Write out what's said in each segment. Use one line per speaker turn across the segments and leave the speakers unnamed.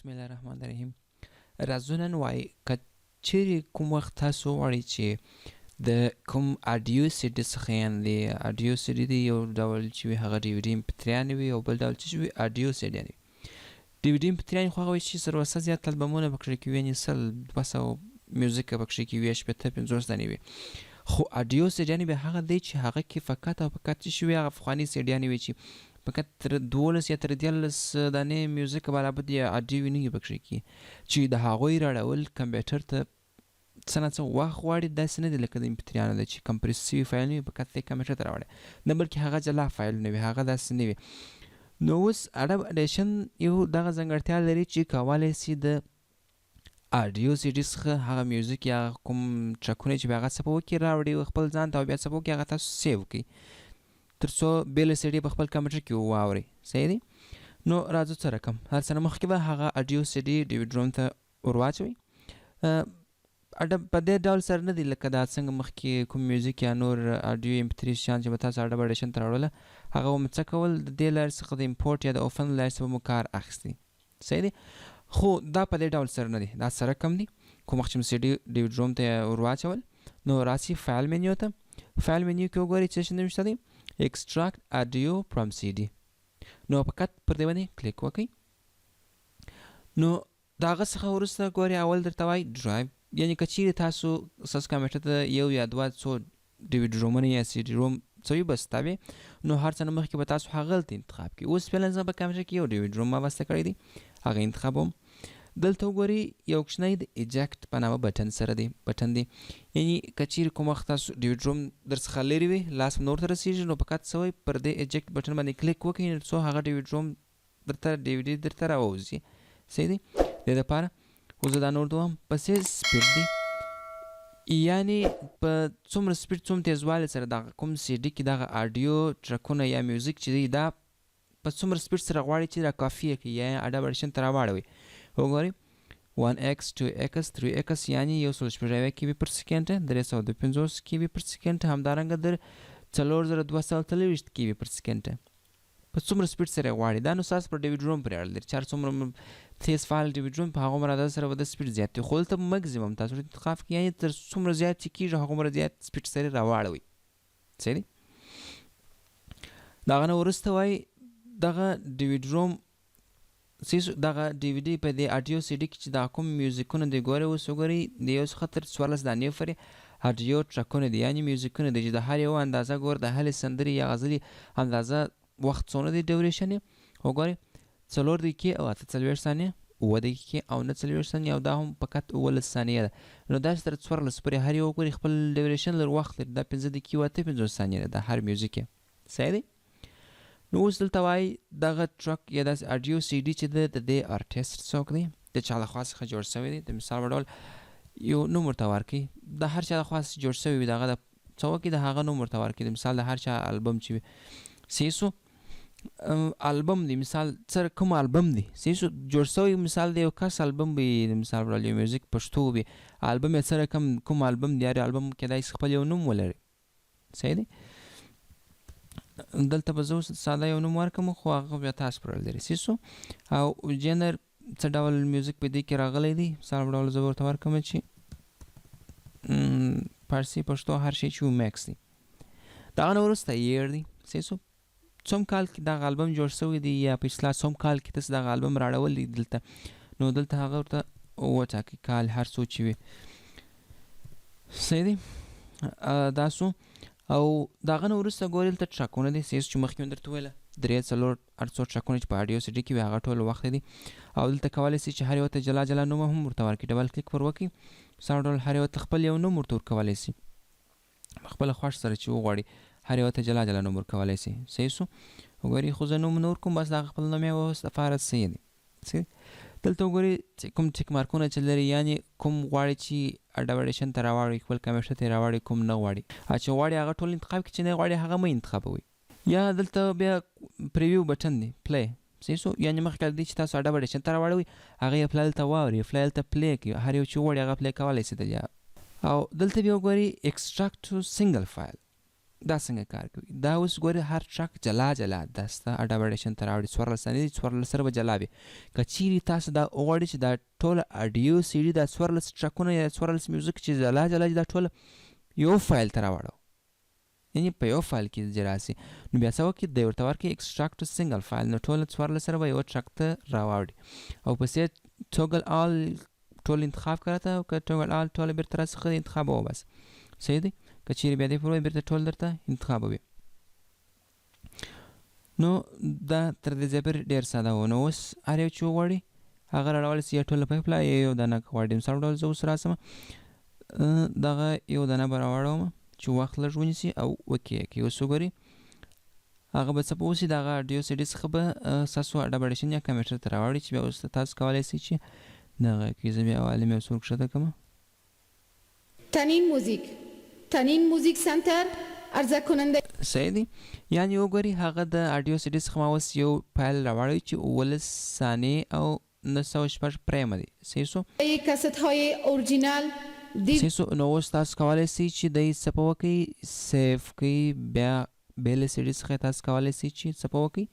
بسم الله الرحمن الرحیم. راځو نن وایي که چیرې کوم وخت تاسو غواړئ چې د کوم اډیو سیډي څخه یعنې د اډیو سیډي دی یو ډول چې وي هغه ډي وي ډي امپتریانې وي او بل ډول چې وي اډیو سیډیانې وي. ډي وي ډي امپتریانې خو هغه وي چې سروسه زیات البمونه پکښې کې وي یعنې 100-200 میوزیک پکښې کې وي 50-50 دانې وي. خو اډیو سیډیانې بیا هغه دی چې هغه کې فقط او فقط چې وي هغه افغاني سیډیانې وي چې فقط تر 12 یا تر 13 دانې میوزیک برابر دي اډیو نه وي پکښې کې چې د هغوی راړول کمپیوټر ته څه نه څه وخت غواړي. داسې نه دي لکه د امپتریانو ده چې کمپریس سوي فایل نه وي فقط یې کمپیوټر ته راوړی نه بلکې هغه جلا فایلونه وي هغه داسې نه وي. نو اوس اډوب اډیشن یو دغه ځانګړتیا لري چې کولی سي د اډیو سیډي څخه هغه میوزیک یا کوم ټرکونه چې هغه څه په وکې راوړي خپل ځان ته او بیا څه په وکې هغه تاسو سیو کړئ تر څو بېله سیډي په خپل کمپیوټر کې واورئ. صحیح دی. نو راځو څه رقم هر څه نه مخکې به هغه اډیو سیډي ډي وي ډروم ته ور واچوئ. په دې ډول سره نه دی لکه دا څنګه مخکې کوم میوزیک یا نور اډیو امپتري شیان چې به تاسو اډوب اډیشن ته راوړله هغه به مو څه کول د دې لارې څخه د امپورټ یا د اوفن له لارې څخه به مو کار اخیستی. صحیح دی. خو دا په دې ډول سره نه دی دا سره کم دی. کوم وخت چې مو سیډي ډي وي ډروم ته ور واچول نو راسي فایل منیو ته. فایل منیو کې وګورئ چې څه شته دی extract audio from CD. نو فقط پر دې باندې کلیک وکړئ. نو د هغه څخه وروسته ګورئ اول درته وایي ډرایو یعنې که چیرې تاسو ستاسو کمپیوټر ته یو یا دوه څو ډي وي ډرومونه یا سی ډي روم څه وي بس تا وي نو هر څه نه مخکې به تاسو هغه هلته انتخاب کړئ. اوس فعلا زه په کمپیوټر کې یو ډي وي ډروم وابسته کړی دی هغه انتخابوم. دلته وګورئ یو کوچنی د ایجکټ په نامه بټن سره دی بټن دی یعنې که چیرې کوم وخت تاسو ډي وي ډروم در څخه لرې وي لاس مو ورته رسېږي نو فقط څه وایي پر دې ایجکټ بټن باندې کلیک وکړئ څو هغه ډي وي ډروم درته ډي وي ډي درته راووځي. صحیح دی. دې دپاره خو زه دا نور دوم په سیز سپیډ دی یعنې په څومره سپیډ څومره تیزوالي سره دغه کوم سی ډي کې دغه اډیو ټرکونه یا میوزیک چې دی دا په څومره سپیډ سره غواړي چې را کافي یې کړي یا اډوب اډیشن ته راواړوئ. وګورئ 1x 2x 3x یعنې 160 کیبي پر سکینډ 352 کیبي پر سکینډ همدارنګه در 4223 کیبي پر سکینډ په څومره سپیډ سره غواړي. دا نو ستاسو پر ډي وي ډروم پورې اړه لري چې هر څومره تیز فایل ډي وي ډروم په هغومره اندازه سره به د سپیډ زیات وي خو دلته مکزیمم تاسو انتخاب کړئ یعنې تر څومره زیات چې کېږي هغومره زیات سپیډ سره یې راواړوئ. صحیح دی. د هغه نه وروسته وایي دغه ډي وي ډروم دغه ډي وي ډي په دې اډیو سی ډي کې چې دا کوم میوزیکونه دی ګورئ اوس وګورئ د یو څخه تر 14 دانې پورې اډیو ټرکونه دي یعنې میوزیکونه دي چې د هر یو اندازه ګور د هرې سندرې یا غزلې اندازه وخت څونه دی ډیوریشن یې وګورئ 4 دقیقې او 48 ثانیې 9 دقیقې او 49 ثانیې او دا هم فقط 11 ثانیې ده. نو داسې تر 14 پورې هر یو وګورئ خپل ډیوریشن لري وخت لري دا 15 دقیقې او 58 ثانیې ده د هر میوزیک یې. صحیح دی. نو اوس دلته وایي دغه ټرک یا داسې اډیو سی ډي چې د دې آرټسټ څوک دی د چا له خوا څخه جوړ شوی دی د مثال په ډول یو نوم ورته ورکړئ د هر چا له خوا جوړ شوی وي د هغه د څه وکړئ د هغه نوم ورته ورکړئ د مثال د هر چا البم چې وي سیسو البم دی مثال سره کوم البم دی سیسو جوړ شوی مثال د یو کس البم وي د مثال په ډول یو میوزیک پښتو وي البم یې سره کوم البم دی هر البم کیدای شي خپل یو نوم ولري. صحیح دی. دلته به زه اوس ساده یو نوم ورکړم خو هغه بیا تاسو پر اړه لري سیسو او جنر څه ډول میوزیک په دې کې راغلی دی مثال په ډول زه ورته ورکړم چې فارسي پښتو هر شی چې میکس دی. د هغه نه وروسته ییر دی سیسو څوم کال کې دغه البم جوړ شوی دی یا په اصطلاح څوم کال کې تاسو دغه البم راړول دی دلته نو دلته هغه ورته وټاکئ کال هر څو چې وي. صحیح دی. دا څو او د هغه نه وروسته ګورئ دلته ټرکونه دي سیس چې مخکې مې درته وویله 3-4 ټرکونه چې په اډیو سی ډي کې وي هغه ټول وخت دی او دلته کولی سي چې هر یو ته جلا جلا نوم هم ورته ورکړي ډبل کلیک پر وکړئ مثال ډول هر یو ته خپل یو نوم ورته ورکولی سي خپله خوښ سره چې وغواړي هر یو ته جلا جلا نوم ورکولی سي. صحیح سو وګورئ خو زه نوم نه ورکوم بس د هغه خپل نوم یې اوس دپاره صحیح دی. صحیح. دلته وګورئ کوم ټیک مارکونه چې لري یعنې کوم غواړي چې اډوب اډیشن ته راواړئ خپل کمپیوټر ته یې راواړئ کوم نه غواړي چې غواړي هغه ټول انتخاب کړي چې نه غواړي هغه مه انتخابوئ. یا دلته بیا پریویو بټن دی پلی صحیح سو یعنې مخکې له دې چې تاسو اډوب اډیشن ته راواړوئ هغه یې پلی دلته واورئ پلی دلته پلی کړي هر یو چې وغواړي هغه پلی کولی سي دلته. او دلته بیا وګورئ ایکسټراکټ ټو سنګل فایل دا څنګه کار کوي؟ دا اوس ګورې هر ټرک جلا جلا ده ستا اډوب اډیشن ته راوړي 14 ثانیې دي 14 سره به جلا وي. که چیرې تاسو دا وغواړئ چې دا ټوله اډیو سي ډي دا 14 ټرکونه یا 14 میوزیک چې جلا جلا دي دا ټوله یو فایل ته راوړو، یعنې په یو فایل کې دې راسي. نو بیا څه وکړي دی ورته ورکړي اکسټراکټ سنګل فایل، نو ټوله 14 سره به یو ټرک ته راواوړي او پسې ټوګل آل ټول انتخاب کړه ته که ټوګل آل ټوله بیرته راڅخه انتخاب وباس. صحیح دی؟ که چیرې بیا دې پر بیرته ټول درته انتخابوي. نو دا تر دې ځایه پورې ډېر ساده و. نو اوس هر یو چې وغواړي هغه راوړلی سي، یا ټوله په پله یا یو دانه که غواړي مثال ډول زه اوس راسم دغه یو دانه به راوړوم چې وخت لږ ونیسي او وکې یې کوي. اوس وګورئ هغه به څه به وسي د هغه اډیو سي ډي څخه به ستاسو اډوب اډیشن یا کمپیوټر ته راوړي چې بیا اوس تاسو کولی سئ چې دغه کړي. زه بیا والیم یو څه ورکښته کړم.
تنین موزیک سنتر عرضه کننده.
صحیح دی؟ یعنې وګورئ هغه د اډیو سي ډي څخه ما اوس یو فایل راوړی چې 19 ثانیې او 906 پریمه دی. صحیح سو؟
کست های اورجینال
صحیح سو. نو اوس تاسو کولی سئ چې دی څه په وکئ سیف کئ، بیا بې له سي ډي څخه تاسو کولی سئ چې څه په وکئ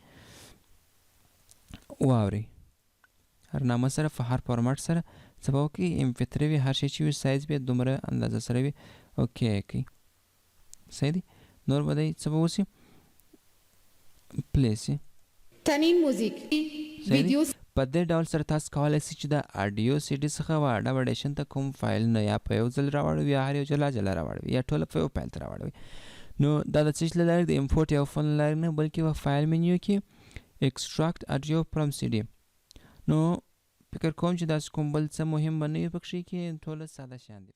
واورئ هر نامه سره په هر فارمټ سره څه به وکئ MP3 وي هر شی چې وي سایز به دومره اندازه سره وي اوکې یې کئ. صحیح دی؟ نور به دی څه به وسي پلی سي.
تنین موزیک ویډیو
په دې ډول سره تاسو کولی سئ چې د اډیو سي ډي څخه اډوب اډیشن ته کوم فایلونه یا په یو ځل راوړوي یا هر یو جلا جلا راوړوي یا ټوله په یو فایل ته راوړوي. نو دا د څه له لارې د امپورټ یا فون له لارې نه بلکې په فایل منیو کې اکسټراکټ اډیو فرام سی ډي. نو فکر کوم چې داسې کوم بل څه مهم به نه وي پکښې کې ټوله ساده شیان دي.